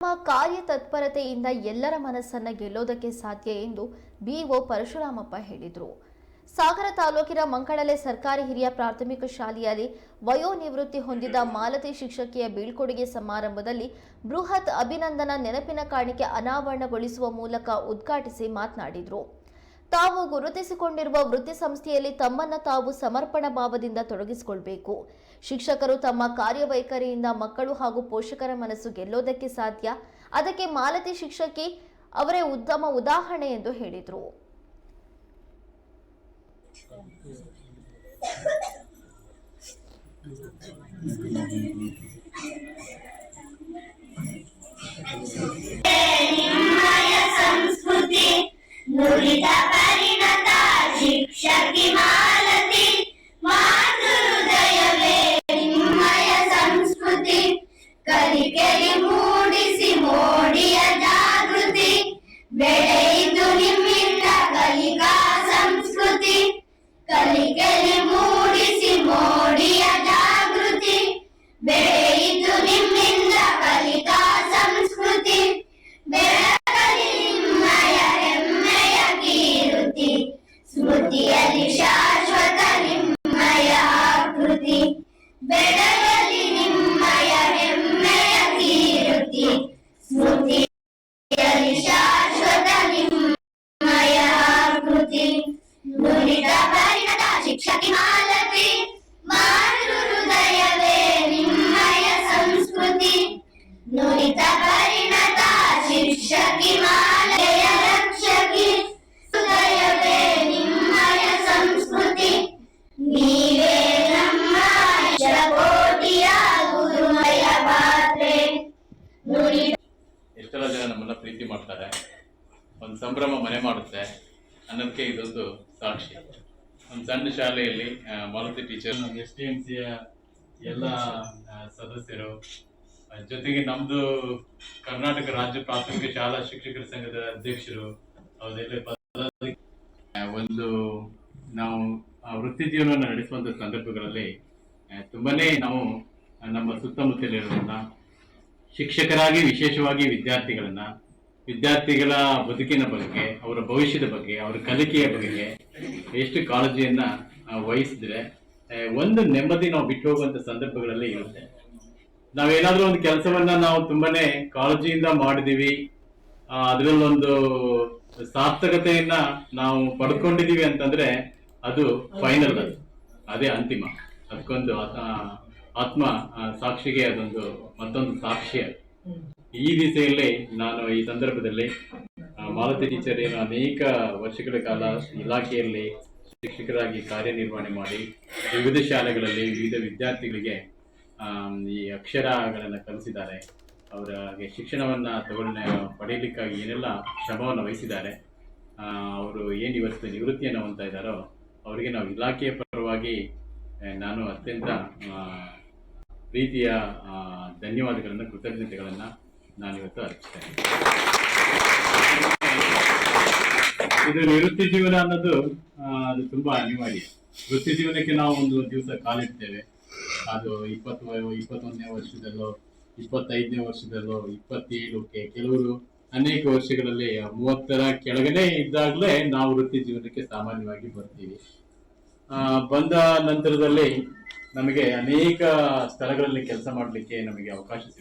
ನಮ್ಮ ಕಾರ್ಯತತ್ಪರತೆಯಿಂದ ಎಲ್ಲರ ಮನಸ್ಸನ್ನ ಗೆಲ್ಲೋದಕ್ಕೆ ಸಾಧ್ಯ ಎಂದು ಬಿಒ ಪರಶುರಾಮಪ್ಪ ಹೇಳಿದರು. ಸಾಗರ ತಾಲೂಕಿನ ಮಂಕಳಲೆ ಸರ್ಕಾರಿ ಹಿರಿಯ ಪ್ರಾಥಮಿಕ ಶಾಲೆಯಲ್ಲಿ ವಯೋನಿವೃತ್ತಿ ಹೊಂದಿದ ಮಾಲತಿ ಶಿಕ್ಷಕಿಯ ಬೀಳ್ಕೊಡುಗೆ ಸಮಾರಂಭದಲ್ಲಿ ಬೃಹತ್ ಅಭಿನಂದನಾ ನೆನಪಿನ ಕಾಣಿಕೆ ಅನಾವರಣಗೊಳಿಸುವ ಮೂಲಕ ಉದ್ಘಾಟಿಸಿ ಮಾತನಾಡಿದರು. ತಾವು ಗುರುತಿಸಿಕೊಂಡಿರುವ ವೃತ್ತಿ ಸಂಸ್ಥೆಯಲ್ಲಿ ತಮ್ಮನ್ನ ತಾವು ಸಮರ್ಪಣಾ ಭಾವದಿಂದ ತೊಡಗಿಸಿಕೊಳ್ಳಬೇಕು. ಶಿಕ್ಷಕರು ತಮ್ಮ ಕಾರ್ಯವೈಖರಿಯಿಂದ ಮಕ್ಕಳು ಹಾಗೂ ಪೋಷಕರ ಮನಸ್ಸು ಗೆಲ್ಲೋದಕ್ಕೆ ಸಾಧ್ಯ. ಅದಕ್ಕೆ ಮಾಲತಿ ಶಿಕ್ಷಕಿ ಅವರೇ ಉತ್ತಮ ಉದಾಹರಣೆ ಎಂದು ಹೇಳಿದರು. ನುರಿತ ಪರಿಣತ ಶಿಕ್ಷಕಿ ಮಾಲತಿ, ಮಾತೃ ಹೃದಯವೇ ನಿಮ್ಮಯ ಸಂಸ್ಕೃತಿ. ಕಲಿಕೆಗೆ ಮೂಡಿಸಿ ಮೋಡಿಯ ಜಾಗೃತಿ, ಬೆಳೆಯಿತು ನಿಮ್ಮಿಂದ ಕಲಿಕಾ ಸಂಸ್ಕೃತಿ. ಕಲಿಕೆಗೆ ಮೂಡಿಸಿ ಮೋಡಿಯ ಜಾಗೃತಿ, ಬೆಳೆಯಿತು ನಿಮ್ಮಿಂದ ಕಲಿಕಾ ಸಂಸ್ಕೃತಿ. ಸ್ಮೃತಿಯಲ್ಲಿ ಶಾಶ್ವತ ನಿಮ್ಮಯ ಆಕೃತಿ, ಬೆಳಗಲಿ ನಿಮ್ಮಯ ಹೆಮ್ಮೆಯ ಕೀರ್ತಿ. ಸ್ಮೃತಿಯಲ್ಲಿ ಶಾಶ್ವತ ನಿಮ್ಮಯ ಆಕೃತಿ. ನುರಿತ ಪರಿಣತ ಶಿಕ್ಷಕಿ ಮಾಲತಿ, ಮಾತೃ ಹೃದಯವೇ ನಿಮ್ಮಯ ಸಂಸ್ಕೃತಿ. ನುರಿತ ಪರಿಣತ ಶಿಕ್ಷಕಿ ಮಾಲೆಯ ರಕ್ಷಕಿ, ಹೃದಯವೇ ನಿಮ್ಮಯ ಸಂಸ್ಕೃತಿ. ನೀವೇ ನಮ್ಮ ಕೋಟಿಯ ಗುರುಮಯ ಪಾತ್ರೆ. ಎಷ್ಟೆಲ್ಲ ಜನ ನಮ್ಮನ್ನ ಪ್ರೀತಿ ಮಾಡ್ತಾರೆ, ಒಂದು ಸಂಭ್ರಮ ಮನೆ ಮಾಡುತ್ತೆ ಅನ್ನೋದಕ್ಕೆ ಇದೊಂದು ಸಾಕ್ಷಿ. ಒಂದು ಸಣ್ಣ ಶಾಲೆಯಲ್ಲಿ ಮಾಲತಿ ಟೀಚರ್, STMCಯ ಎಲ್ಲ ಸದಸ್ಯರು, ಜೊತೆಗೆ ನಮ್ದು ಕರ್ನಾಟಕ ರಾಜ್ಯ ಪ್ರಾಥಮಿಕ ಶಾಲಾ ಶಿಕ್ಷಕರ ಸಂಘದ ಅಧ್ಯಕ್ಷರು, ಅದೆಲ್ಲ ಒಂದು ನಾವು ವೃತ್ತಿ ಜೀವನವನ್ನು ನಡೆಸುವಂಥ ಸಂದರ್ಭಗಳಲ್ಲಿ ತುಂಬಾನೇ ನಾವು ನಮ್ಮ ಸುತ್ತಮುತ್ತಲಿರೋದನ್ನ, ಶಿಕ್ಷಕರಾಗಿ ವಿಶೇಷವಾಗಿ ವಿದ್ಯಾರ್ಥಿಗಳ ಬದುಕಿನ ಬಗ್ಗೆ, ಅವರ ಭವಿಷ್ಯದ ಬಗ್ಗೆ, ಅವರ ಕಲಿಕೆಯ ಬಗ್ಗೆ ಎಷ್ಟು ಕಾಳಜಿಯನ್ನ ವಹಿಸಿದ್ರೆ ಒಂದು ನೆಮ್ಮದಿ ನಾವು ಬಿಟ್ಟು ಹೋಗುವಂತ ಸಂದರ್ಭಗಳಲ್ಲಿ ಇರುತ್ತೆ. ನಾವೇನಾದ್ರೂ ಒಂದು ಕೆಲಸವನ್ನ ನಾವು ತುಂಬಾನೇ ಕಾಳಜಿಯಿಂದ ಮಾಡಿದೀವಿ, ಅದರಲ್ಲೊಂದು ಸಾರ್ಥಕತೆಯನ್ನ ನಾವು ಪಡ್ಕೊಂಡಿದೀವಿ ಅಂತಂದ್ರೆ ಅದು ಫೈನಲ್, ಅದೇ ಅಂತಿಮ. ಅದಕ್ಕೊಂದು ಆತ್ಮ ಸಾಕ್ಷಿಗೆ ಅದೊಂದು ಮತ್ತೊಂದು ಸಾಕ್ಷ್ಯ. ಈ ದಿಸೆಯಲ್ಲಿ ನಾನು ಈ ಸಂದರ್ಭದಲ್ಲಿ ಮಾಲತಿ ಟೀಚರ್ ಏನು ಅನೇಕ ವರ್ಷಗಳ ಕಾಲ ಇಲಾಖೆಯಲ್ಲಿ ಶಿಕ್ಷಕರಾಗಿ ಕಾರ್ಯನಿರ್ವಹಣೆ ಮಾಡಿ ವಿವಿಧ ಶಾಲೆಗಳಲ್ಲಿ ವಿವಿಧ ವಿದ್ಯಾರ್ಥಿಗಳಿಗೆ ಈ ಅಕ್ಷರಗಳನ್ನು ಕಲಿಸಿದ್ದಾರೆ. ಅವರಿಗೆ ಶಿಕ್ಷಣವನ್ನ ಪಡೆಯಲಿಕ್ಕಾಗಿ ಏನೆಲ್ಲ ಶ್ರಮವನ್ನು ವಹಿಸಿದ್ದಾರೆ. ಅವರು ಏನು ಇವತ್ತು ನಿವೃತ್ತಿಯನ್ನು ಹೊಂದ್ತಾ ಇದ್ದಾರೋ ಅವರಿಗೆ ನಾವು ಇಲಾಖೆಯ ಪರವಾಗಿ ನಾನು ಅತ್ಯಂತ ಪ್ರೀತಿಯ ಧನ್ಯವಾದಗಳನ್ನು, ಕೃತಜ್ಞತೆಗಳನ್ನು ನಾನು ಇವತ್ತು ಅರ್ಪಿಸ್ತೇನೆ. ಇದು ನಿವೃತ್ತಿ ಜೀವನ ಅನ್ನೋದು ಅದು ತುಂಬಾ ಅನಿವಾರ್ಯ. ವೃತ್ತಿ ಜೀವನಕ್ಕೆ ನಾವು ಒಂದು ದಿವಸ ಕಾಲಿಡ್ತೇವೆ. ಅದು 21ನೇ ವರ್ಷದಲ್ಲೋ, 25ನೇ ವರ್ಷದಲ್ಲೋ, 27ಕ್ಕೆ, ಕೆಲವರು ಅನೇಕ ವರ್ಷಗಳಲ್ಲಿ 30ರ ಕೆಳಗಡೆ ಇದ್ದಾಗಲೇ ನಾವು ವೃತ್ತಿ ಜೀವನಕ್ಕೆ ಸಾಮಾನ್ಯವಾಗಿ ಬರ್ತೀವಿ. ಬಂದ ನಂತರದಲ್ಲಿ ನಮಗೆ ಅನೇಕ ಸ್ಥಳಗಳಲ್ಲಿ ಕೆಲಸ ಮಾಡಲಿಕ್ಕೆ ನಮಗೆ ಅವಕಾಶ ಸಿಗುತ್ತೆ.